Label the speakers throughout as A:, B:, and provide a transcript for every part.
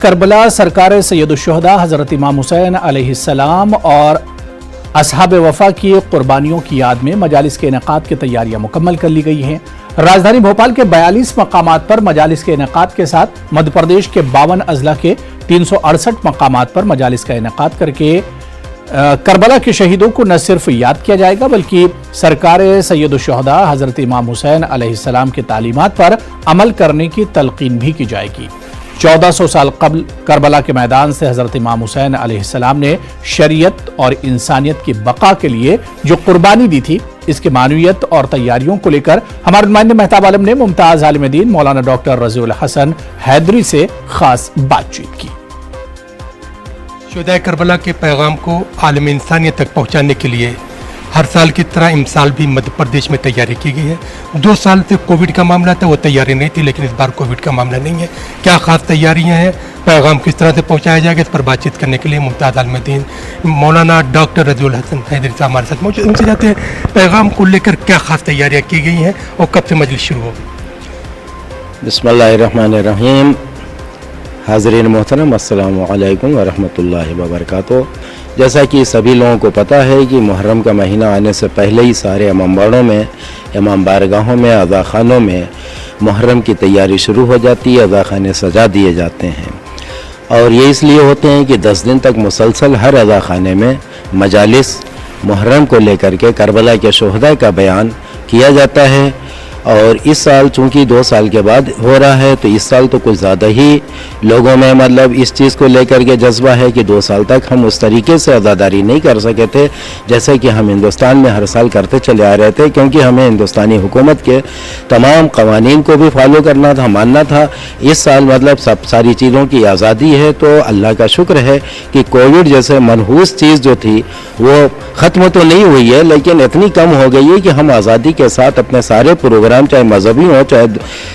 A: کربلا سرکار سید الشہداء حضرت امام حسین علیہ السلام اور اصحاب وفا کی قربانیوں کی یاد میں مجالس کے انعقاد کی تیاریاں مکمل کر لی گئی ہیں۔ راجدھانی بھوپال کے 42 مقامات پر مجالس کے انعقاد کے ساتھ مدھیہ پردیش کے 52 اضلاع کے 368 مقامات پر مجالس کا انعقاد کر کے کربلا کے شہیدوں کو نہ صرف یاد کیا جائے گا بلکہ سرکار سید الشہداء حضرت امام حسین علیہ السلام کی تعلیمات پر عمل کرنے کی تلقین بھی کی جائے گی۔ 1400 سال قبل کربلا کے میدان سے حضرت امام حسین علیہ السلام نے شریعت اور انسانیت کی بقا کے لیے جو قربانی دی تھی، اس کی معنویت اور تیاریوں کو لے کر ہمارے نمائندے مہتاب عالم نے ممتاز عالم دین مولانا ڈاکٹر رضی الحسن حیدری سے خاص بات چیت کی۔
B: شہدائے کربلا کے پیغام کو عالم انسانیت تک پہنچانے کے لیے ہر سال کی طرح اس سال بھی مدھیہ پردیش میں تیاری کی گئی ہے۔ 2 سال سے کووڈ کا معاملہ تھا، وہ تیاری نہیں تھی، لیکن اس بار کووڈ کا معاملہ نہیں ہے۔ کیا خاص تیاریاں ہیں، پیغام کس طرح سے پہنچایا جائے گا، اس پر بات چیت کرنے کے لیے ممتاز عالم دین مولانا ڈاکٹر رضی الحسن حیدری صاحب ہمارے ساتھ موجود۔ ان سے جاتے ہیں پیغام کو لے کر کیا خاص تیاریاں کی گئی ہیں اور کب سے مجلس شروع ہوگی؟
C: بسم اللہ الرحمن الرحیم۔ حاضرین محترم، السلام علیکم ورحمۃ اللہ وبرکاتہ۔ جیسا کہ سبھی لوگوں کو پتہ ہے کہ محرم کا مہینہ آنے سے پہلے ہی سارے امام باڑوں میں، امام بارگاہوں میں، عزا خانوں میں محرم کی تیاری شروع ہو جاتی ہے، عزا خانے سجا دیے جاتے ہیں، اور یہ اس لیے ہوتے ہیں کہ 10 دن تک مسلسل ہر عزا خانے میں مجالس محرم کو لے کر کے کربلا کے شہداء کا بیان کیا جاتا ہے۔ اور اس سال چونکہ 2 سال کے بعد ہو رہا ہے تو اس سال تو کچھ زیادہ ہی لوگوں میں اس چیز کو لے کر کے جذبہ ہے کہ 2 سال تک ہم اس طریقے سے عزاداری نہیں کر سکے تھے جیسے کہ ہم ہندوستان میں ہر سال کرتے چلے آ رہے تھے، کیونکہ ہمیں ہندوستانی حکومت کے تمام قوانین کو بھی فالو کرنا تھا، ماننا تھا۔ اس سال سب ساری چیزوں کی آزادی ہے، تو اللہ کا شکر ہے کہ کووڈ جیسے منحوس چیز جو تھی وہ ختم تو نہیں ہوئی ہے، لیکن اتنی کم ہو گئی ہے کہ ہم آزادی کے ساتھ اپنے سارے پروگرام، چاہے مذہبی ہوں، چاہے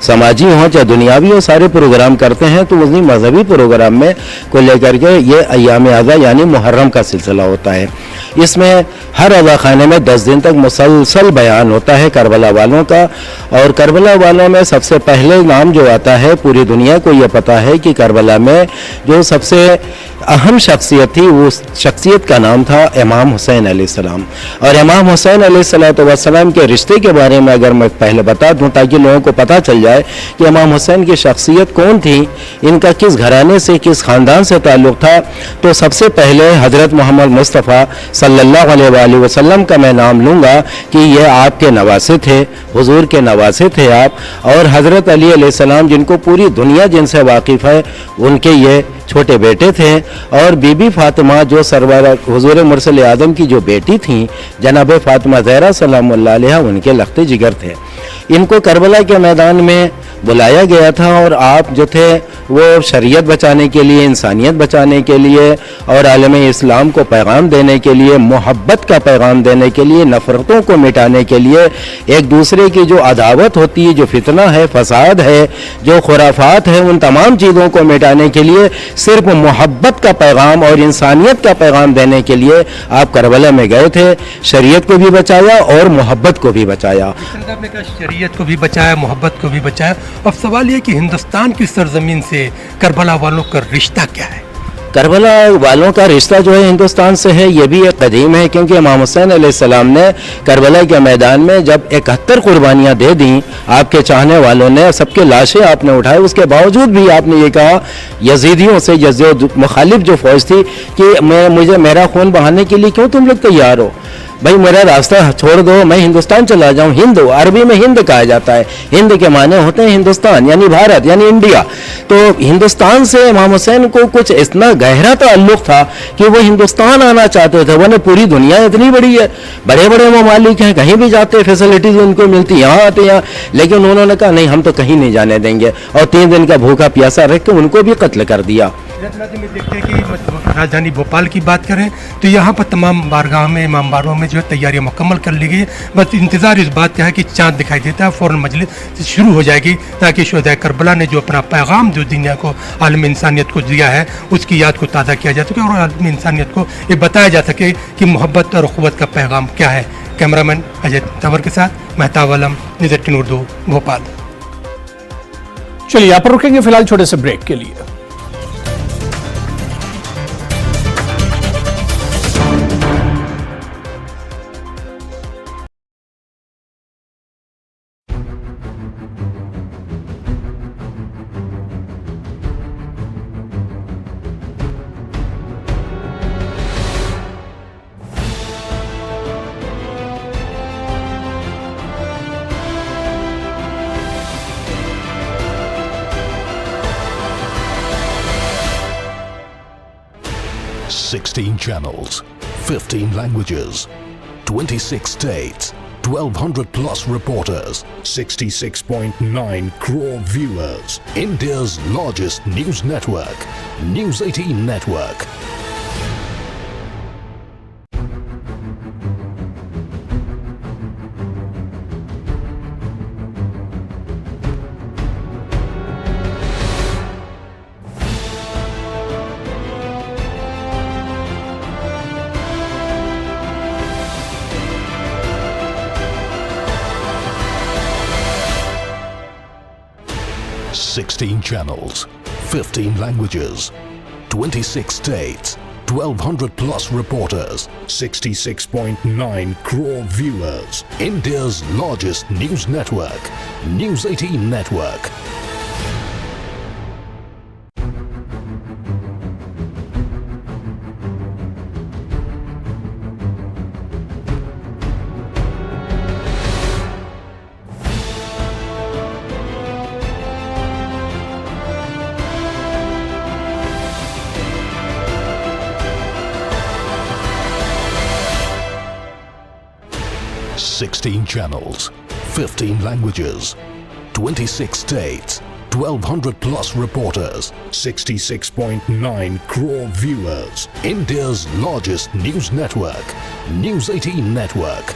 C: سماجی ہوں، چاہے دنیاوی ہوں، سارے پروگرام کرتے ہیں۔ تو اسی مذہبی پروگرام میں کو لے کر کے یہ ایام اعضا یعنی محرم کا سلسلہ ہوتا ہے۔ اس میں ہر عزا خانے میں 10 دن تک مسلسل بیان ہوتا ہے کربلا والوں کا، اور کربلا والوں میں سب سے پہلے نام جو آتا ہے، پوری دنیا کو یہ پتہ ہے کہ کربلا میں جو سب سے اہم شخصیت تھی، وہ شخصیت کا نام تھا امام حسین علیہ السلام۔ اور امام حسین علیہ السلام کے رشتے کے بارے میں اگر میں پہلے بتا دوں تاکہ لوگوں کو پتہ چل جائے کہ امام حسین کی شخصیت کون تھی، ان کا کس گھرانے سے، کس خاندان سے تعلق تھا، تو سب سے پہلے حضرت محمد مصطفیٰ صلی اللہ علیہ وآلہ وسلم کا میں نام لوں گا کہ یہ آپ کے نواسے تھے، حضور کے نواسے تھے آپ۔ اور حضرت علی علیہ السلام جن کو پوری دنیا جن سے واقف ہے، ان کے یہ چھوٹے بیٹے تھے۔ اور بی بی فاطمہ جو سرور حضور مرسل اعظم کی جو بیٹی تھیں، جناب فاطمہ زہرا سلام اللہ علیہ، ان کے لخت جگر تھے۔ ان کو کربلا کے میدان میں بلایا گیا تھا، اور آپ جو تھے وہ شریعت بچانے کے لیے، انسانیت بچانے کے لیے، اور عالم اسلام کو پیغام دینے کے لیے، محبت کا پیغام دینے کے لیے، نفرتوں کو مٹانے کے لیے، ایک دوسرے کی جو عداوت ہوتی ہے، جو فتنہ ہے، فساد ہے، جو خرافات ہے، ان تمام چیزوں کو مٹانے کے لیے صرف محبت کا پیغام اور انسانیت کا پیغام دینے کے لیے آپ کربلا میں گئے تھے۔ شریعت کو بھی بچایا اور محبت کو بھی بچایا۔
B: آپ نے کہا شریعت کو بھی بچایا، محبت کو بھی بچایا۔ اب سوال یہ کہ ہندوستان کی سرزمین سے کربلا والوں کا رشتہ کیا ہے؟
C: کربلا والوں کا رشتہ جو ہے ہندوستان سے ہے، یہ بھی ایک قدیم ہے، کیونکہ امام حسین علیہ السلام نے کربلا کے میدان میں جب 71 قربانیاں دے دیں، آپ کے چاہنے والوں نے، سب کے لاشیں آپ نے اٹھائے، اس کے باوجود بھی آپ نے یہ کہا یزیدیوں سے، مخالف جو فوج تھی، کہ مجھے میرا خون بہانے کے لیے کیوں تم لوگ تیار ہو؟ بھائی میرا راستہ چھوڑ دو، میں ہندوستان چلا جاؤں۔ ہند عربی میں ہند کہا جاتا ہے، ہند کے معنی ہوتے ہیں ہندوستان، یعنی بھارت، یعنی انڈیا۔ تو ہندوستان سے امام حسین کو کچھ اتنا گہرا تعلق تھا کہ وہ ہندوستان آنا چاہتے تھے، ورنہ پوری دنیا اتنی بڑی ہے، بڑے بڑے ممالک ہیں، کہیں بھی جاتے فیسلٹیز ان کو ملتی، یہاں آتے ہیں، لیکن انہوں نے کہا نہیں، ہم تو کہیں نہیں جانے دیں گے، اور 3 دن کا بھوکا پیاسا رکھ کے ان کو بھی قتل کر دیا۔
B: دیکھتے ہیں کہ راجدھانی بھوپال کی بات کریں تو یہاں پر تمام بارگاہ میں، امام باروں میں جو ہے تیاریاں مکمل کر لی گئی ہے۔ بس انتظار اس بات کا ہے کہ چاند دکھائی دیتا ہے، فوراً مجلس شروع ہو جائے گی، تاکہ شہدائے کربلا نے جو اپنا پیغام جو دنیا کو، عالم انسانیت کو دیا ہے، اس کی یاد کو تازہ کیا جا سکے، اور عالم انسانیت کو یہ بتایا جا سکے کہ محبت اور اخوت کا پیغام کیا ہے۔ کیمرہ مین اجے تور کے ساتھ مہتاب عالم، نیوز 18 اردو، بھوپال۔
A: چلیے یہاں پر رکیں گے فی الحال چھوٹے سے بریک کے لیے۔
D: 16 channels, 15 languages, 26 states, 1200 plus reporters, 66.9 crore viewers. India's largest news network, News 18 Network. Sixteen channels, 15 languages, 26 states, 1200 plus reporters, 66.9 crore viewers. India's largest news network, News 18 Network. Sixteen channels, 15 languages, 26 states, 1200 plus reporters, 66.9 crore viewers. India's largest news network, News 18 Network.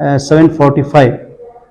E: 7:45